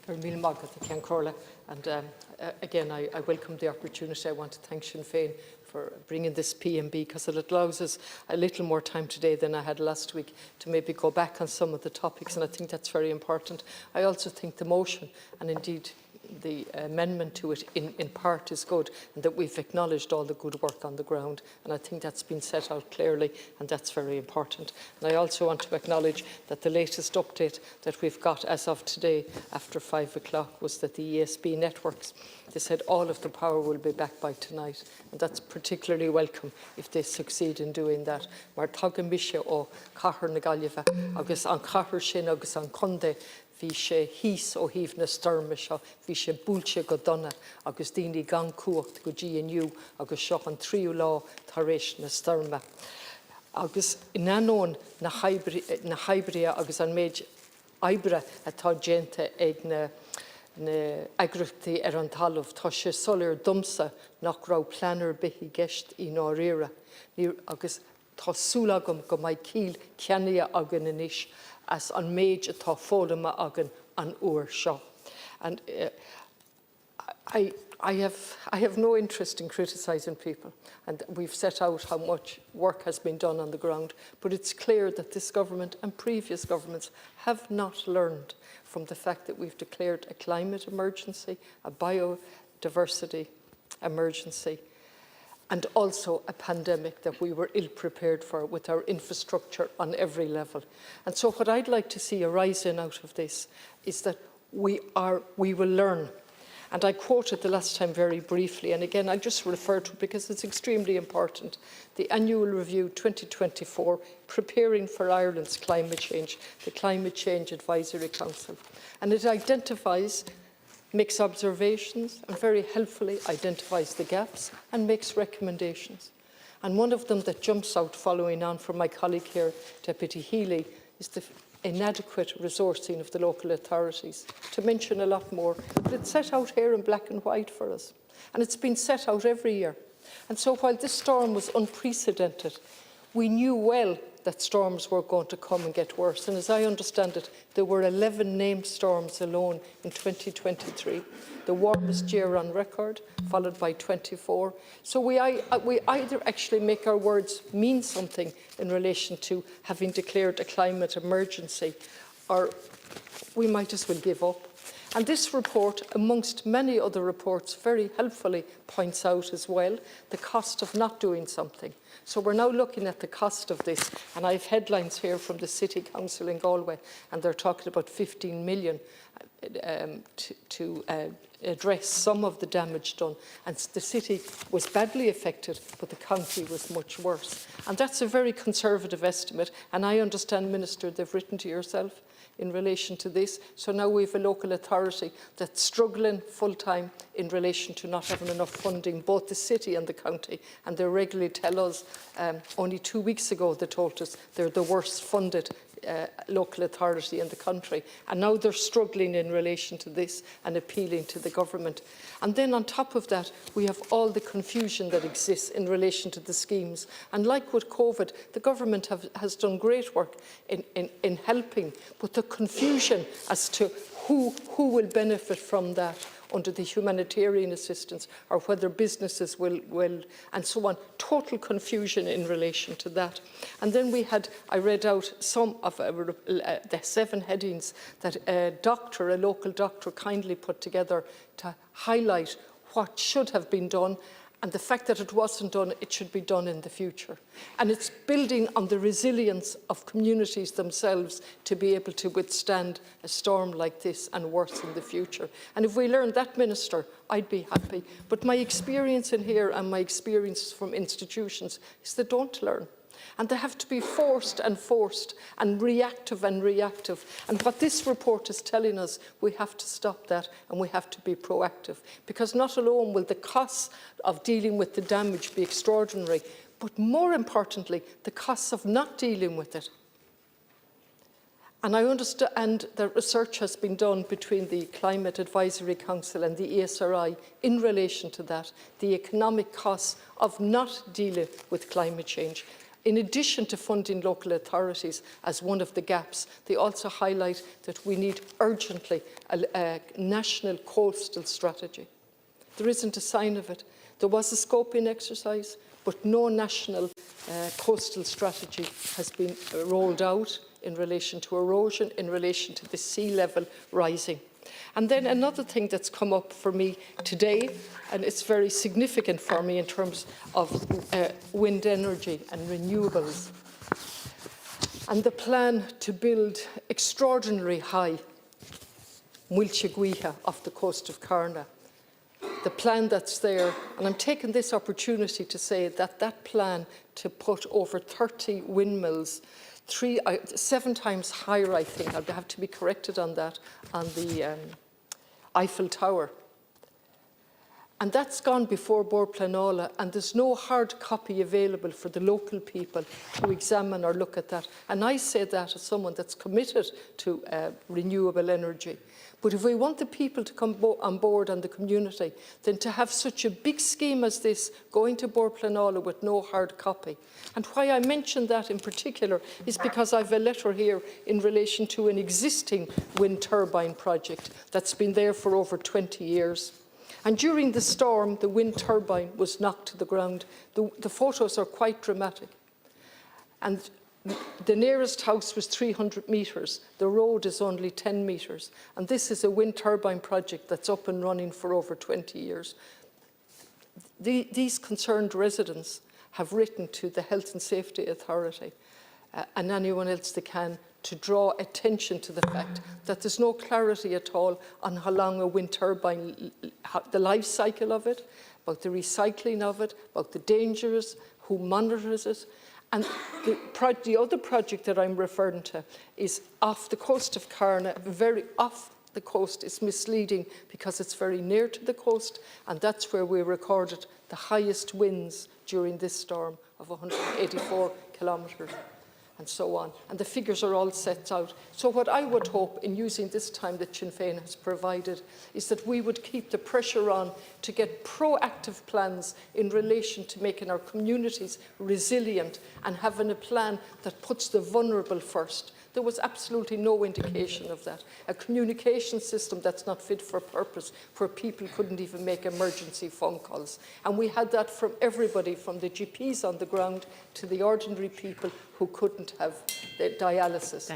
And again, I welcome the opportunity. I want to thank Sinn Féin for bringing this PMB, because it allows us a little more time today than I had last week to maybe go back on some of the topics, and I think that's very important. I also think the motion, and indeed the amendment to it in part, is good, and that we've acknowledged all the good work on the ground, and I think that's been set out clearly, and that's very important. And I also want to acknowledge that the latest update that we've got as of today after 5 o'clock was that the ESB networks, they said all of the power will be back by tonight, and that's particularly welcome if they succeed in doing that. Mar tugann mise ó cathair na Gaillimhe agus an cathair sin agus an conde hí sé híos ó híomh na Stoirm seo, hí sé búilte go donna agus daoine gan cuacht go GNU agus seo an tríú lá tar éis na Stoirme. Agus in anón na haibria agus an méid aibre atá déanta ag na agrachtaí ar an talamh, tá sé solar dumsa nach raibh pleanar bithí gceist í áiríre. Agus tá súlagam go mbeidh cíl ceannaithe agan inis as an méid atá fólama agan an uair seo. And I have no interest in criticising people, and we've set out how much work has been done on the ground, but it's clear that this government and previous governments have not learned from the fact that we've declared a climate emergency, a biodiversity emergency, and also a pandemic that we were ill-prepared for with our infrastructure on every level. And so what I'd like to see arising out of this is that we will learn. And I quoted the last time very briefly, and again I just refer to it because it's extremely important. The Annual Review 2024, Preparing for Ireland's Climate Change, the Climate Change Advisory Council. And it identifies, makes observations, and very helpfully identifies the gaps and makes recommendations. And one of them that jumps out following on from my colleague here, Deputy Healy, is the inadequate resourcing of the local authorities, to mention a lot more. But it's set out here in black and white for us, and it's been set out every year. And so while this storm was unprecedented, we knew well that storms were going to come and get worse. And as I understand it, there were 11 named storms alone in 2023, the warmest year on record, followed by 24. So we either actually make our words mean something in relation to having declared a climate emergency, or we might as well give up. And this report, amongst many other reports, very helpfully points out as well the cost of not doing something. So we're now looking at the cost of this, and I have headlines here from the City Council in Galway, and they're talking about 15 million to address some of the damage done. And the city was badly affected, but the county was much worse. And that's a very conservative estimate, and I understand, Minister, they've written to yourself in relation to this. So now we have a local authority that's struggling full-time in relation to not having enough funding, both the city and the county. And they regularly tell us, only 2 weeks ago they told us they're the worst funded local authority in the country. And now they're struggling in relation to this and appealing to the government. And then on top of that, we have all the confusion that exists in relation to the schemes. And like with COVID, the government has done great work in helping, but the confusion as to who will benefit from that under the humanitarian assistance, or whether businesses will, and so on. Total confusion in relation to that. And then I read out some of the 7 headings that a local doctor kindly put together to highlight what should have been done, and the fact that it wasn't done, it should be done in the future. And it's building on the resilience of communities themselves to be able to withstand a storm like this and worse in the future. And if we learn that, Minister, I'd be happy. But my experience in here and my experience from institutions is they don't learn. And they have to be forced and reactive. And what this report is telling us, we have to stop that and we have to be proactive. Because not alone will the costs of dealing with the damage be extraordinary, but more importantly, the costs of not dealing with it. And I understand that research has been done between the Climate Advisory Council and the ESRI in relation to that, the economic costs of not dealing with climate change. in addition to funding local authorities as one of the gaps, they also highlight that we need urgently a national coastal strategy. There isn't a sign of it. There was a scoping exercise, but no national coastal strategy has been rolled out in relation to erosion, in relation to the sea level rising. And then another thing that's come up for me today, and it's very significant for me in terms of wind energy and renewables, and the plan to build extraordinary high Muilche Guiha off the coast of Carna. The plan that's there, and I'm taking this opportunity to say that that plan to put over 30 windmills, 7 times higher, I think, I'll have to be corrected on that, on the Eiffel Tower. And that's gone before Bord Pleanála, and there's no hard copy available for the local people to examine or look at that. And I say that as someone that's committed to renewable energy. But if we want the people to come on board and the community, then to have such a big scheme as this going to Bord Pleanála with no hard copy. And why I mention that in particular is because I have a letter here in relation to an existing wind turbine project that's been there for over 20 years. And during the storm, the wind turbine was knocked to the ground. The photos are quite dramatic. And the nearest house was 300 metres. The road is only 10 metres. And this is a wind turbine project that's up and running for over 20 years. These concerned residents have written to the Health and Safety Authority and anyone else they can to draw attention to the fact that there's no clarity at all on how long a wind turbine, the life cycle of it, about the recycling of it, about the dangers, who monitors it. And the other project that I'm referring to is off the coast of Carna, very off the coast. Is misleading because it's very near to the coast, and that's where we recorded the highest winds during this storm of 184 kilometres. And so on. And the figures are all set out. So what I would hope in using this time that Sinn Féin has provided is that we would keep the pressure on to get proactive plans in relation to making our communities resilient and having a plan that puts the vulnerable first. There was absolutely no indication of that. A communication system that's not fit for purpose, where people couldn't even make emergency phone calls. And we had that from everybody, from the GPs on the ground to the ordinary people who couldn't have the dialysis.